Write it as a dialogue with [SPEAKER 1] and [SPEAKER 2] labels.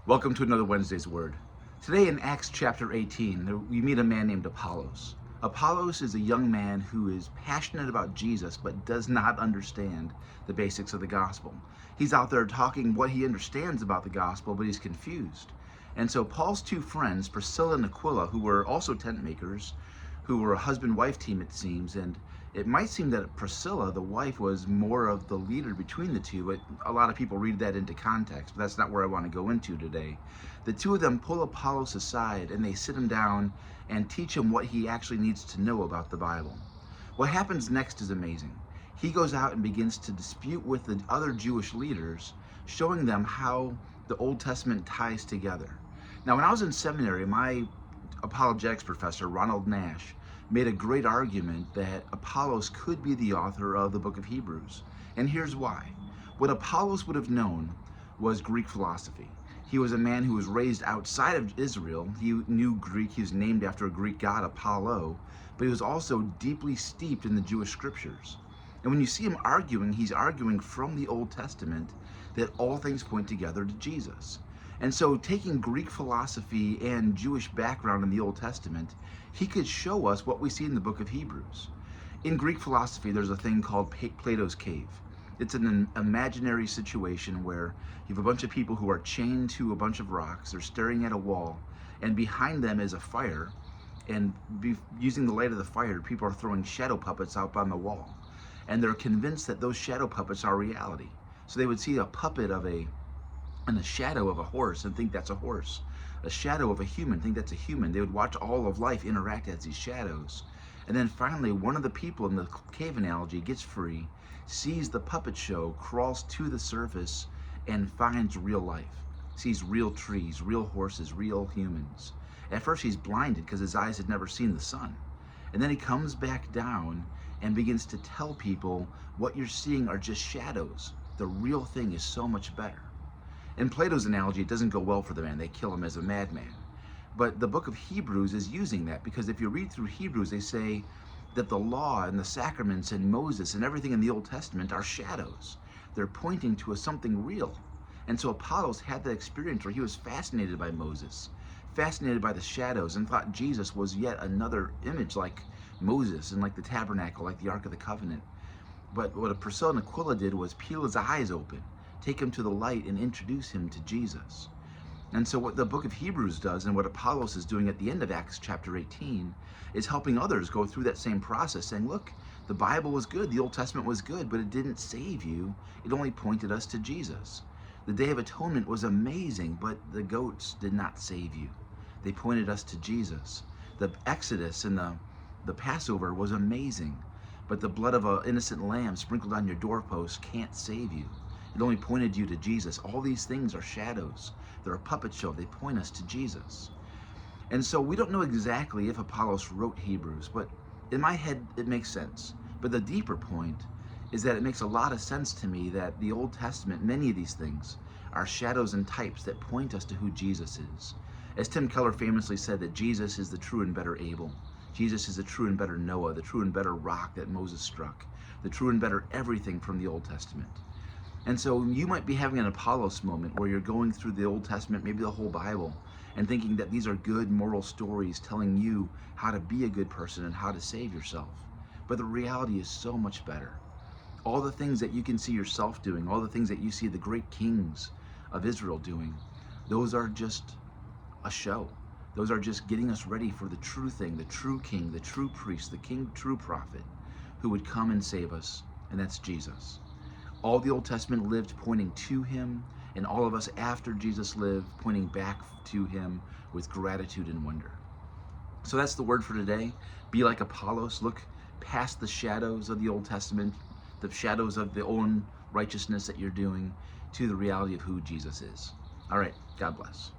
[SPEAKER 1] Welcome to another Wednesday's Word. Today in Acts chapter 18, we meet a man named Apollos. Apollos is a young man who is passionate about Jesus but does not understand the basics of the gospel. He's out there talking what he understands about the gospel, but he's confused. And so Paul's two friends, Priscilla and Aquila, who were also tent makers, who were a husband-wife team it seems, and it might seem that Priscilla, the wife, was more of the leader between the two, but a lot of people read that into context, but that's not where I want to go into today. The two of them pull Apollos aside and they sit him down and teach him what he actually needs to know about the Bible. What happens next is amazing. He goes out and begins to dispute with the other Jewish leaders, showing them how the Old Testament ties together. Now, when I was in seminary, my apologetics professor, Ronald Nash, made a great argument that Apollos could be the author of the book of Hebrews. And here's why. What Apollos would have known was Greek philosophy. He was a man who was raised outside of Israel. He knew Greek. He was named after a Greek god, Apollo, but he was also deeply steeped in the Jewish scriptures. And when you see him arguing, he's arguing from the Old Testament that all things point together to Jesus. And so, taking Greek philosophy and Jewish background in the Old Testament, he could show us what we see in the book of Hebrews. In Greek philosophy, there's a thing called Plato's cave. It's an imaginary situation where you have a bunch of people who are chained to a bunch of rocks, they're staring at a wall, and behind them is a fire, and using the light of the fire, people are throwing shadow puppets out on the wall. And they're convinced that those shadow puppets are reality. So they would see a puppet and a shadow of a horse and think that's a horse. A shadow of a human, think that's a human. They would watch all of life interact as these shadows. And then finally, one of the people in the cave analogy gets free, sees the puppet show, crawls to the surface, and finds real life. Sees real trees, real horses, real humans. At first he's blinded because his eyes had never seen the sun. And then he comes back down and begins to tell people, what you're seeing are just shadows. The real thing is so much better. In Plato's analogy, it doesn't go well for the man. They kill him as a madman. But the book of Hebrews is using that, because if you read through Hebrews, they say that the law and the sacraments and Moses and everything in the Old Testament are shadows. They're pointing to something real. And so Apollos had that experience where he was fascinated by Moses, fascinated by the shadows, and thought Jesus was yet another image like Moses and like the tabernacle, like the Ark of the Covenant. But what Priscilla and Aquila did was peel his eyes open, take him to the light, and introduce him to Jesus. And so what the book of Hebrews does, and what Apollos is doing at the end of Acts chapter 18, is helping others go through that same process, saying, look, the Bible was good, the Old Testament was good, but it didn't save you. It only pointed us to Jesus. The Day of Atonement was amazing, but the goats did not save you. They pointed us to Jesus. The Exodus and the Passover was amazing, but the blood of an innocent lamb sprinkled on your doorpost can't save you. It only pointed you to Jesus. All these things are shadows. They're a puppet show. They point us to Jesus. And so we don't know exactly if Apollos wrote Hebrews, but in my head it makes sense. But the deeper point is that it makes a lot of sense to me that the Old Testament, many of these things, are shadows and types that point us to who Jesus is. As Tim Keller famously said, that Jesus is the true and better Abel. Jesus is the true and better Noah, the true and better rock that Moses struck, the true and better everything from the Old Testament. And so you might be having an Apollos moment where you're going through the Old Testament, maybe the whole Bible, and thinking that these are good moral stories telling you how to be a good person and how to save yourself. But the reality is so much better. All the things that you can see yourself doing, all the things that you see the great kings of Israel doing, those are just a show. Those are just getting us ready for the true thing, the true king, the true priest, the king, true prophet, who would come and save us, and that's Jesus. All the Old Testament lived pointing to him, and all of us after Jesus lived pointing back to him with gratitude and wonder. So that's the word for today. Be like Apollos. Look past the shadows of the Old Testament, the shadows of the own righteousness that you're doing, to the reality of who Jesus is. All right, God bless.